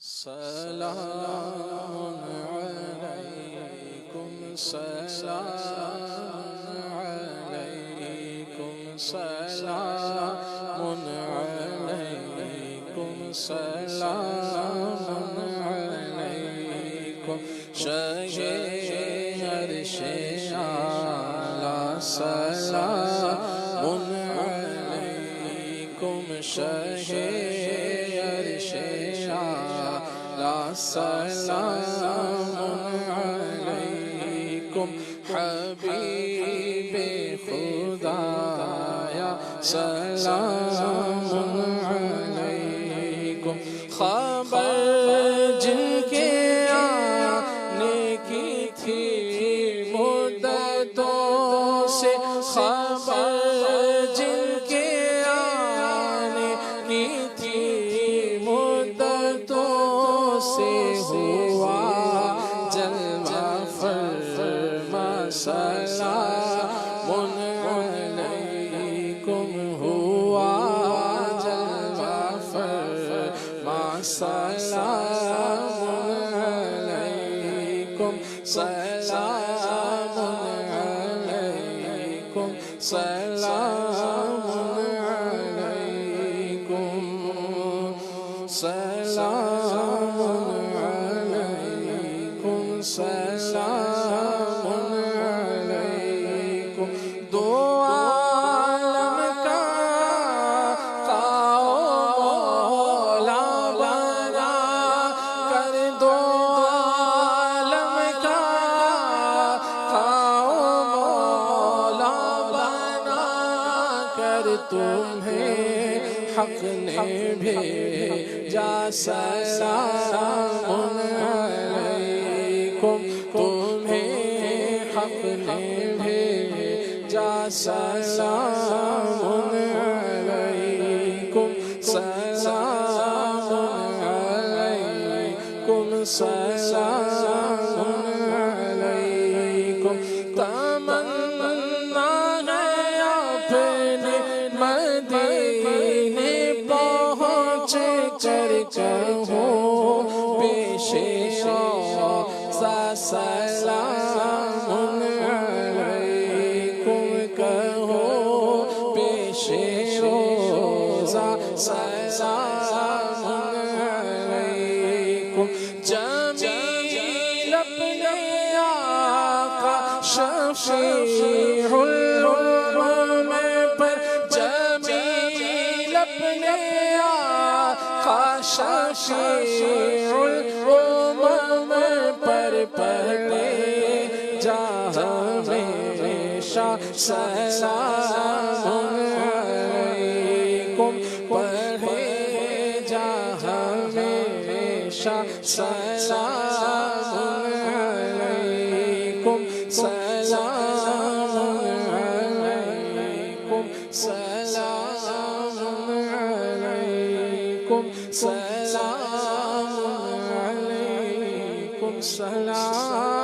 سلام علیکم سلام علیکم سلام علیکم سلام علیکم شہ عرش اعلی سلام علیکم شہ عرش سلام علیکم حبیب خدایا سلام علیکم خبر جن کے آنے کی تھی مدتوں سے خبر جن کے آنے کی تھی مدتوں سے ہوا جلوہ فرما سلام علیکم ہوا جلوہ فرما سلام علیکم سلام علیکم سلام علیکم سلام علیکم سلام علیکم دو عالم کا مولا بنا کر دو عالم کا مولا بنا کر تمہیں حق نے بھیجا سلام علیکم تمہیں حق نے بھیجا سلام علیکم سلام علیکم سلام علیکم تمنا ہے اپنے مدینے پہنچ کر کہوں پیش روضہ سلام علیکم کہوں پیش روضہ سلام علیکم جمیل اپنے آقا شفیع الامم پر جمیل اپنے آقا شفیع الامم پر پڑھے جا ہمیشہ سلام علیکم پڑھے جا ہمیشہ سلام علیکم سلام علیکم سلام علیکم سلام علیکم سلام